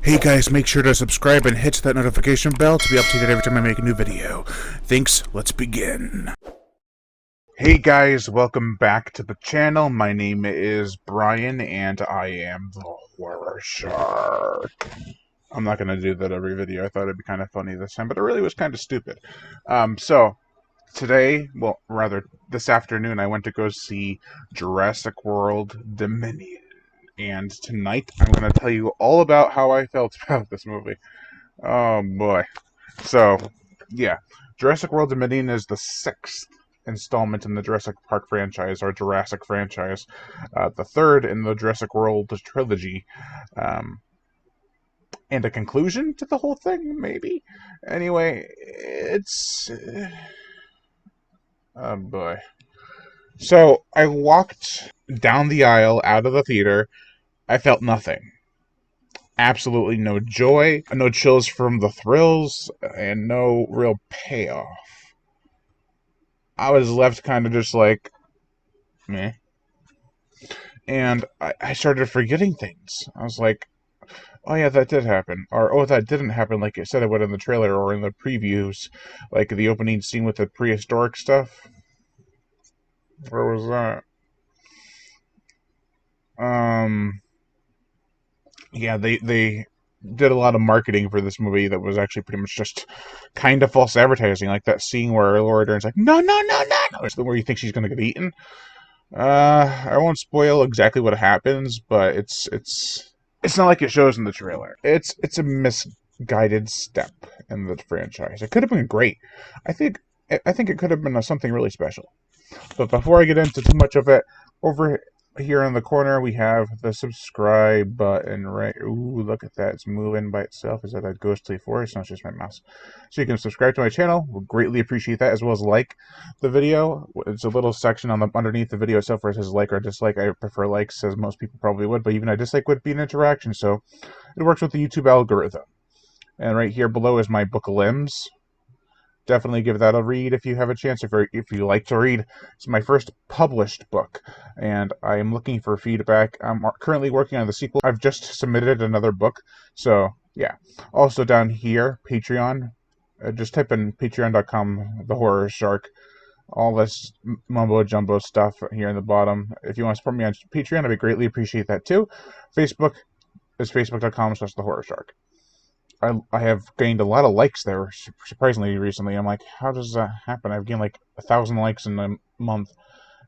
Hey guys, make sure to subscribe and hit that notification bell to be updated every time I make a new video. Thanks, let's begin. Hey guys, welcome back to the channel. My name is Brian and I am the Horror Shark. I'm not going to do that every video. I thought it'd be kind of funny this time, but it really was kind of stupid. So today, well, rather this afternoon, I went to go see Jurassic World Dominion. And tonight, I'm going to tell you all about how I felt about this movie. Oh boy. So, yeah. Jurassic World Dominion is the 6th installment in the Jurassic Park franchise, or Jurassic franchise. The 3rd in the Jurassic World trilogy. And a conclusion to the whole thing, maybe? Anyway, it's... oh boy. So, I walked down the aisle out of the theater. I felt nothing. Absolutely no joy, no chills from the thrills, and no real payoff. I was left kind of just like, meh. And I started forgetting things. I was like, oh yeah, that did happen. Or, oh, that didn't happen like it said it would in the trailer or in the previews. Like the opening scene with the prehistoric stuff. Where was that? Yeah, they did a lot of marketing for this movie that was actually pretty much just kind of false advertising, like that scene where Laura Dern's like, no, no, no, no, no, it's the where you think she's gonna get eaten. I won't spoil exactly what happens, but it's not like it shows in the trailer. It's a misguided step in the franchise. It could have been great. I think it could have been something really special. But before I get into too much of it, over here in the corner, we have the subscribe button, right? Ooh, look at that. It's moving by itself. Is that a ghostly force? No, it's just my mouse. So you can subscribe to my channel. We'll greatly appreciate that, as well as like the video. It's a little section on the underneath the video itself where it says like or dislike. I prefer likes, as most people probably would, but even a dislike would be an interaction, so it works with the YouTube algorithm. And right here below is my book Limbs. Definitely give that a read if you have a chance, if you like to read. It's my first published book, and I am looking for feedback. I'm currently working on the sequel. I've just submitted another book, so yeah. Also down here, Patreon. Just type in patreon.com, the Horror Shark. All this mumbo-jumbo stuff here in the bottom. If you want to support me on Patreon, I'd greatly appreciate that too. Facebook is facebook.com/the Horror Shark. I have gained a lot of likes there, surprisingly, recently. I'm like, how does that happen? I've gained like 1,000 likes in a month,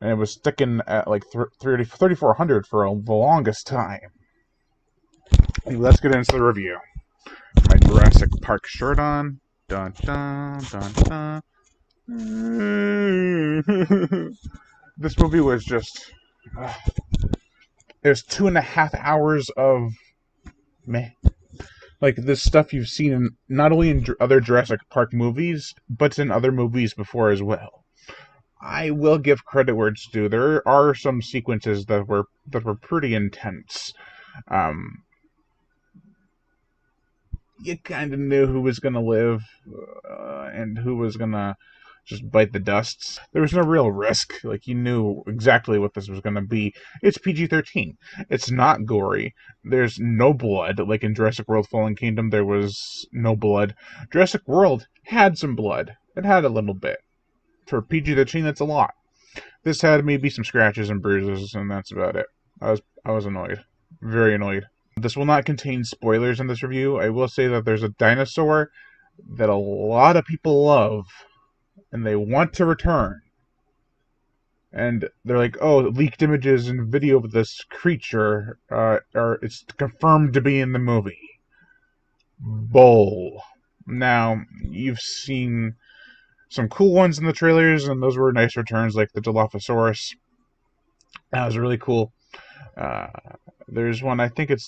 and it was sticking at like 3,400 for the longest time. Anyway, let's get into the review. My Jurassic Park shirt on. Dun dun dun dun. This movie was just... it was 2.5 hours of meh. Like, this stuff you've seen in, not only in other Jurassic Park movies, but in other movies before as well. I will give credit where it's due. There are some sequences that were pretty intense. You kind of knew who was going to live and who was going to just bite the dust. There was no real risk. Like, you knew exactly what this was going to be. It's PG-13. It's not gory. There's no blood. Like in Jurassic World Fallen Kingdom, there was no blood. Jurassic World had some blood. It had a little bit. For PG-13, that's a lot. This had maybe some scratches and bruises, and that's about it. I was annoyed. Very annoyed. This will not contain spoilers in this review. I will say that there's a dinosaur that a lot of people love, and they want to return. And they're like, oh, leaked images and video of this creature, it's confirmed to be in the movie. Bull. Now, you've seen some cool ones in the trailers, and those were nice returns, like the Dilophosaurus. That was really cool. There's one, I think it's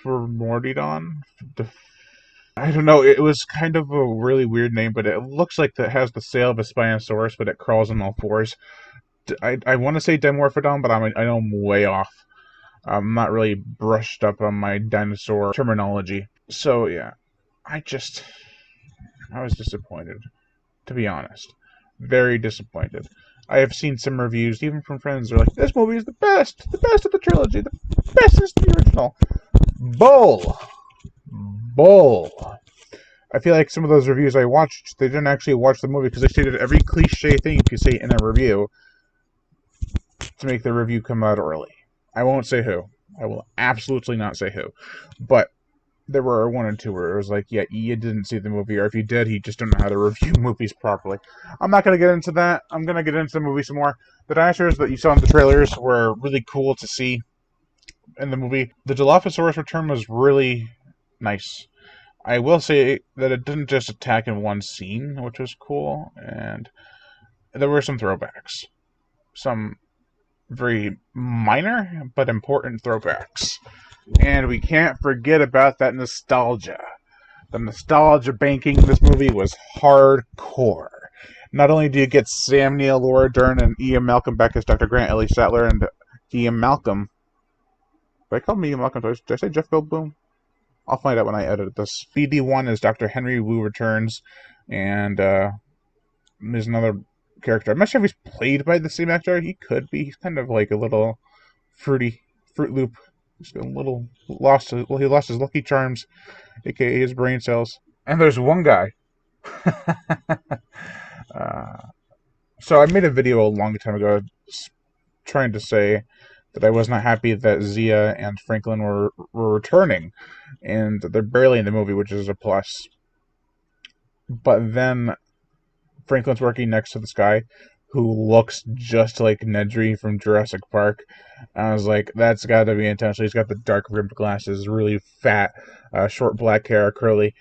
Dimortodon? I don't know, it was kind of a really weird name, but it looks like it has the sail of a Spinosaurus, but it crawls on all fours. I want to say Dimorphodon, but I know I'm way off. I'm not really brushed up on my dinosaur terminology. So, yeah, I was disappointed, to be honest. Very disappointed. I have seen some reviews, even from friends, they're like, this movie is the best of the trilogy, the best is the original. Bull! bull. I feel like some of those reviews I watched, they didn't actually watch the movie because they stated every cliche thing you could say in a review to make the review come out early. I won't say who. I will absolutely not say who. But there were one or two where it was like, yeah, you didn't see the movie, or if you did, you just don't know how to review movies properly. I'm not going to get into that. I'm going to get into the movie some more. The dinosaurs that you saw in the trailers were really cool to see in the movie. The Dilophosaurus return was really nice. I will say that it didn't just attack in one scene, which was cool, and there were some throwbacks. Some very minor but important throwbacks. And we can't forget about that nostalgia. The nostalgia banking in this movie was hardcore. Not only do you get Sam Neill, Laura Dern, and Ian Malcolm back as Dr. Grant, Ellie Sattler, and Ian Malcolm. Did I call him Ian Malcolm? Did I say Jeff Goldblum? I'll find out when I edit this. BD1 is Dr. Henry Wu returns, and there's another character. I'm not sure if he's played by the same actor. He could be. He's kind of like a little Fruit Loop. He's a little lost. Well, he lost his Lucky Charms, aka his brain cells. And there's one guy. So I made a video a long time ago trying to say that I was not happy that Zia and Franklin were returning, and they're barely in the movie, which is a plus. But then Franklin's working next to this guy who looks just like Nedry from Jurassic Park. I was like, that's got to be intentional. He's got the dark rimmed glasses, really fat, short black hair, curly,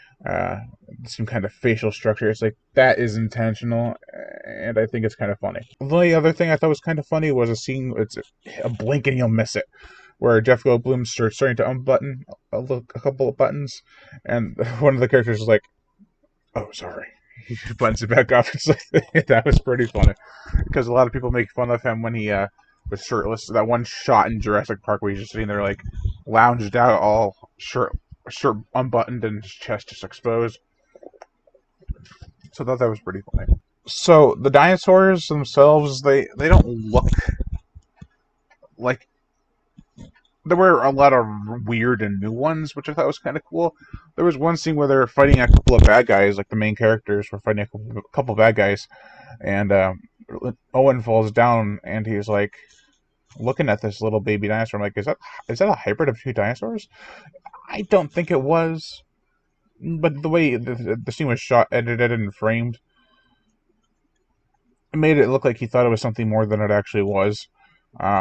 some kind of facial structure. It's like, that is intentional, and I think it's kind of funny. The only other thing I thought was kind of funny was a scene, it's a blink and you'll miss it, where Jeff Goldblum's starting to unbutton a couple of buttons, and one of the characters is like, oh, sorry. He buttons it back up. It's like, that was pretty funny, because a lot of people make fun of him when he was shirtless. That one shot in Jurassic Park where he's just sitting there like lounged out, all shirt unbuttoned and his chest just exposed. So I thought that was pretty funny. So the dinosaurs themselves, they don't look like. There were a lot of weird and new ones, which I thought was kind of cool. There was one scene where they were fighting a couple of bad guys, like the main characters were fighting a couple of bad guys, and Owen falls down, and he's like looking at this little baby dinosaur. I'm like, is that a hybrid of two dinosaurs? I don't think it was, but the way the scene was shot, edited, and framed, it made it look like he thought it was something more than it actually was.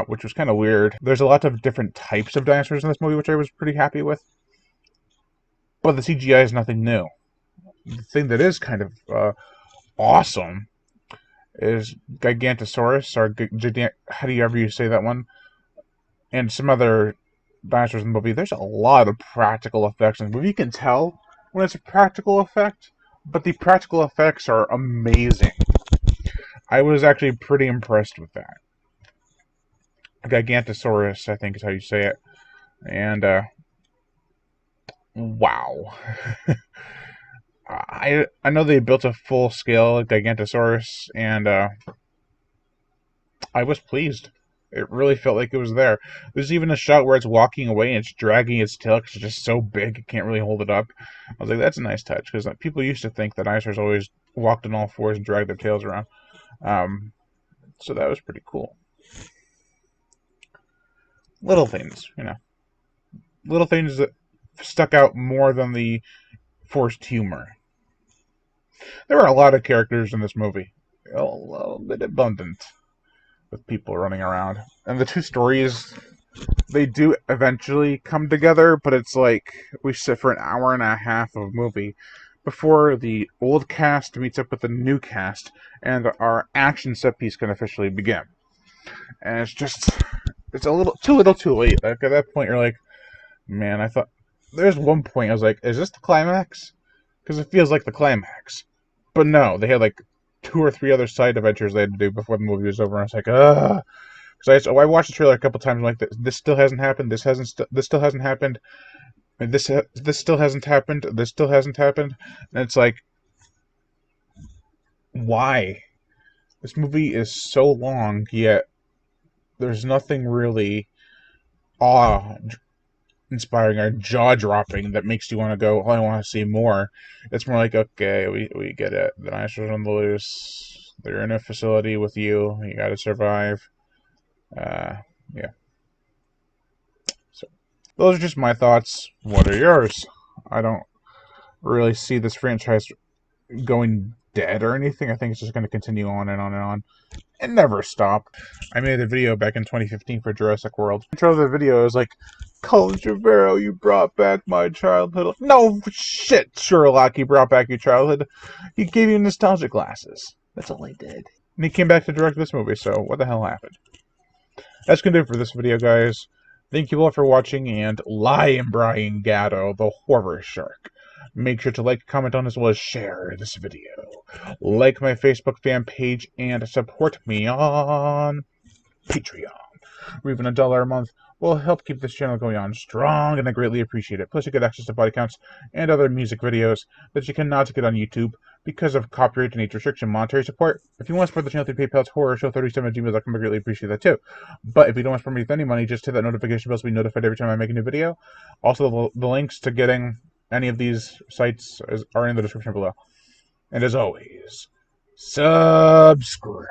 Which was kind of weird. There's a lot of different types of dinosaurs in this movie, which I was pretty happy with. But the CGI is nothing new. The thing that is kind of awesome is Gigantosaurus, or how do you ever say that one, and some other dinosaurs in the movie. There's a lot of practical effects in the movie. You can tell when it's a practical effect, but the practical effects are amazing. I was actually pretty impressed with that. Gigantosaurus, I think is how you say it. And, wow. I know they built a full-scale Gigantosaurus, and I was pleased. It really felt like it was there. There's even a shot where it's walking away and it's dragging its tail because it's just so big it can't really hold it up. I was like, that's a nice touch, because people used to think that dinosaurs always walked on all fours and dragged their tails around. So that was pretty cool. Little things, little things that stuck out more than the forced humor. There were a lot of characters in this movie, a little bit abundant, with people running around. And the two stories, they do eventually come together, but it's like we sit for an hour and a half of movie before the old cast meets up with the new cast, and our action set piece can officially begin. And it's a little too late. Like, at that point, you're like, man, I thought... There's one point I was like, is this the climax? Because it feels like the climax. But no, they had like 2 or 3 other side adventures they had to do before the movie was over. And I was like, ugh. Because I watched the trailer a couple times, and like, this still hasn't happened, this still hasn't happened, and this still hasn't happened, this still hasn't happened. And it's like, why? This movie is so long, yet there's nothing really inspiring or jaw-dropping that makes you want to go, oh, I want to see more. It's more like, okay, we get it. The dinosaurs on the loose. They're in a facility with you. You got to survive. Yeah. So those are just my thoughts. What are yours? I don't really see this franchise going dead or anything. I think it's just going to continue on and on and on. It never stopped. I made a video back in 2015 for Jurassic World. The intro of the video is like, Colin Trevorrow, you brought back my childhood. No shit, Sherlock, you brought back your childhood. He gave you nostalgia glasses. That's all he did. And he came back to direct this movie, so what the hell happened? That's going to do it for this video, guys. Thank you all for watching, and Lion Brian Gatto, the horror shark. Make sure to like, comment on, as well as share this video. Like my Facebook fan page, and support me on Patreon. Or even $1 a month will help keep this channel going on strong, and I greatly appreciate it. Plus, you get access to body counts and other music videos that you cannot get on YouTube because of copyright and age restriction. Monetary support. If you want to support the channel through PayPal, it's horrorshow37@gmail.com. I greatly appreciate that too. But if you don't want to support me with any money, just hit that notification bell so be notified every time I make a new video. Also, the links to getting any of these sites are in the description below. And as always, subscribe.